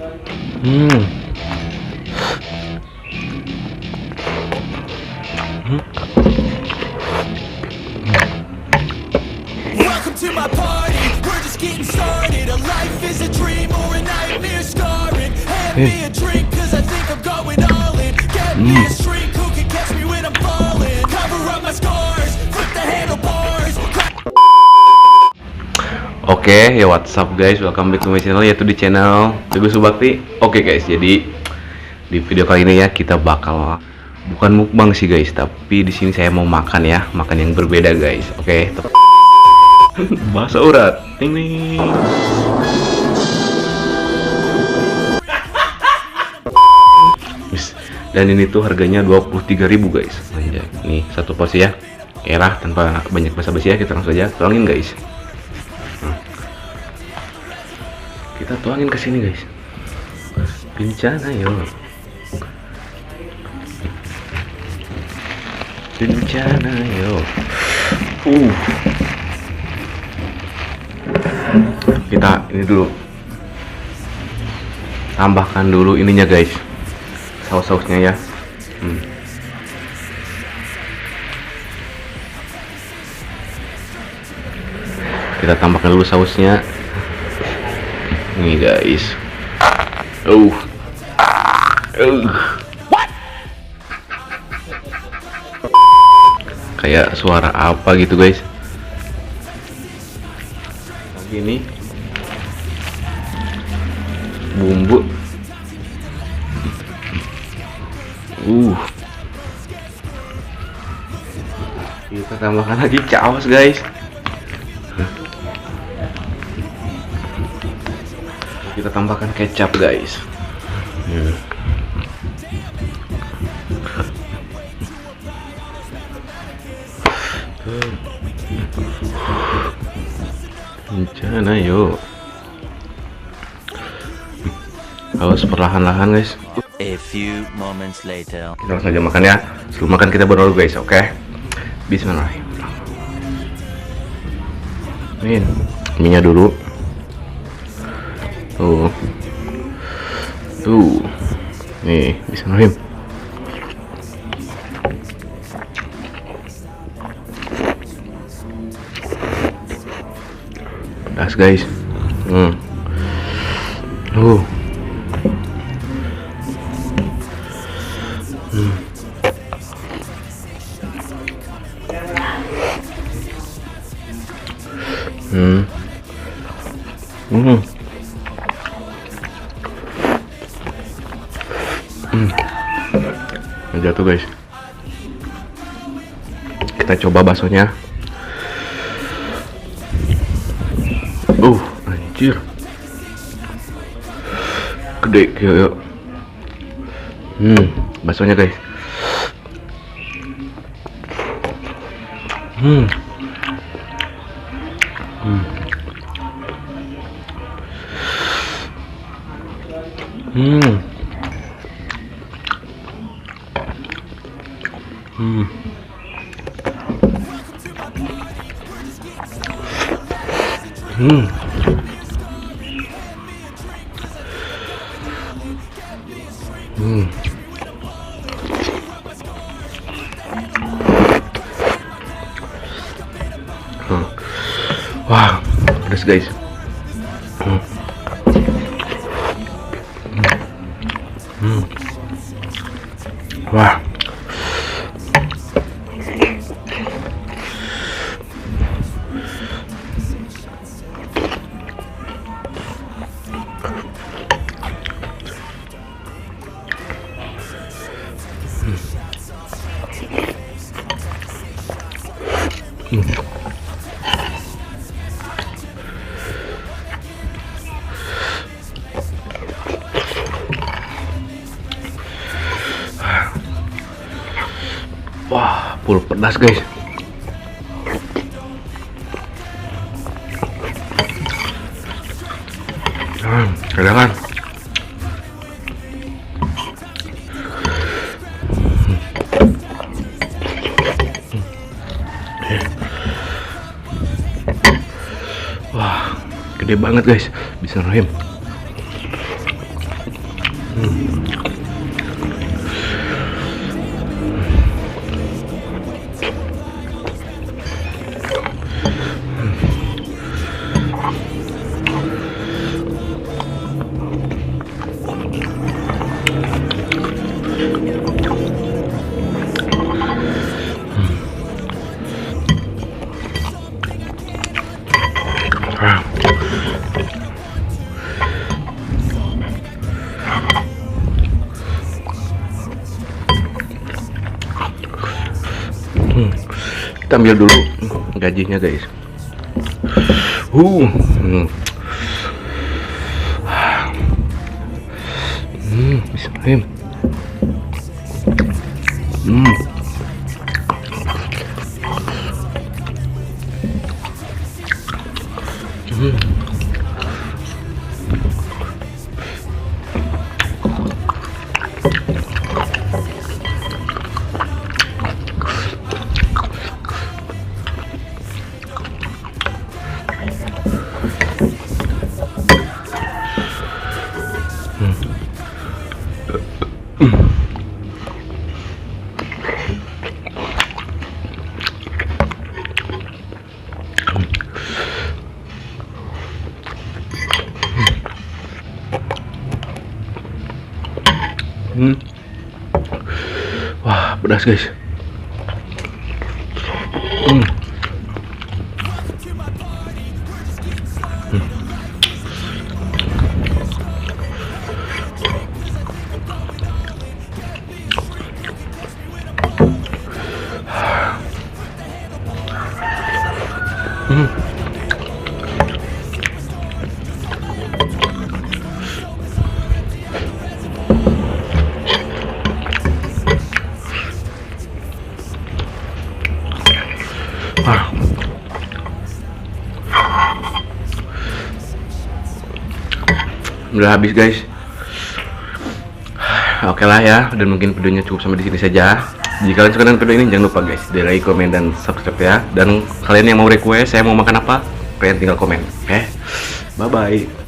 Hmm. Welcome to my party. We're just getting started. A life is a dream or a nightmare scarring. Hand me a drink, cause I think I'm going all in. Get me a shrink who can catch me when I'm falling. Cover up my scars, flip the handlebars. Oke, ya what's up guys, welcome back to my channel, yaitu di channel Teguh Subakti. Oke guys, jadi di video kali ini ya kita bakal bukan mukbang sih guys, tapi di sini saya mau makan ya, makan yang berbeda guys. Oke, bahasa urat. Ting ting. Dan ini tuh harganya 23.000 guys. Anjay, nih satu porsi ya. Erah tanpa banyak basa-basi ya, kita langsung aja tuangin guys. Kita tuangin ke sini guys. Bencana yo. Bencana yo. Kita ini dulu. Tambahkan dulu ininya guys. Saus-sausnya ya. Kita tambahkan dulu sausnya. Nih guys. What? Kayak suara apa gitu guys. Lagi ini bumbu. Kita tambahkan lagi caos guys. Kita tambahkan kecap guys. Bencana yuk. Harus perlahan-lahan guys. A few moments later. Kita langsung aja makan ya. Sebelum makan kita berdoa guys, oke? Bismillahirrahmanirrahim. Minyak dulu. Tuh. Nih, bismillahirrahmanirrahim. Pedas guys. Jatuh guys. Kita coba baksonya. Anjir. Gede yuk. Baksonya guys. Wah, pedas guys. Wah. Wah, full pedas guys. Kedengaran. Wah, gede banget guys. Bismillahirrahmanirrahim. Kita ambil dulu gajinya guys. Bismillah. Wah, pedas guys. Udah habis guys. Oke lah ya, dan mungkin videonya cukup sampai di sini saja. Jika kalian suka dengan video ini, jangan lupa guys di like, komen, dan subscribe ya. Dan kalian yang mau request saya mau makan apa, kalian tinggal komen. Oke, bye bye.